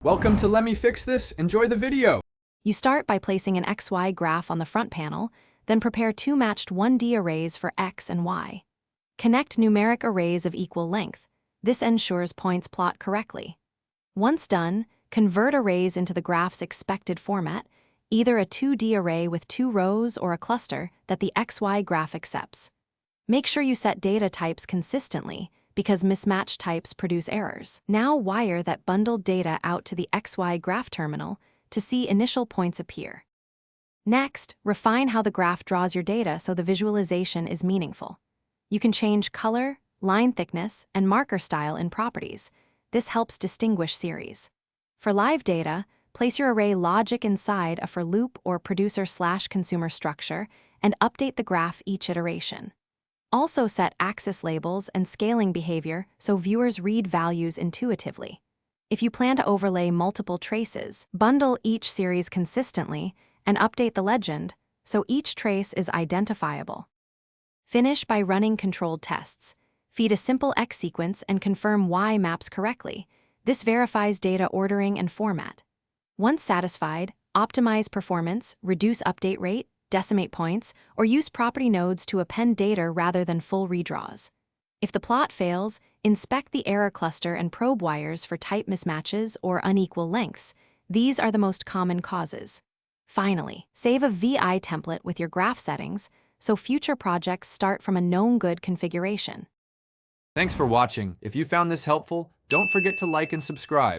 Welcome to Let Me Fix This. Enjoy the video. You start by placing an XY graph on the front panel, then prepare two matched 1D arrays for X and Y. Connect numeric arrays of equal length. This ensures points plot correctly. Once done, convert arrays into the graph's expected format, either a 2D array with 2 rows or a cluster that the XY graph accepts. Make sure you set data types consistently, because mismatched types produce errors. Now wire that bundled data out to the XY graph terminal to see initial points appear. Next, refine how the graph draws your data so the visualization is meaningful. You can change color, line thickness, and marker style in properties. This helps distinguish series. For live data, place your array logic inside a for loop or producer/consumer structure and update the graph each iteration. Also set axis labels and scaling behavior so viewers read values intuitively. If you plan to overlay multiple traces, bundle each series consistently and update the legend so each trace is identifiable. Finish by running controlled tests. Feed a simple X sequence and confirm Y maps correctly. This verifies data ordering and format. Once satisfied, optimize performance, reduce update rate, decimate points, or use property nodes to append data rather than full redraws. If the plot fails, inspect the error cluster and probe wires for type mismatches or unequal lengths. These are the most common causes. Finally, save a VI template with your graph settings so future projects start from a known good configuration. Thanks for watching. If you found this helpful, don't forget to like and subscribe.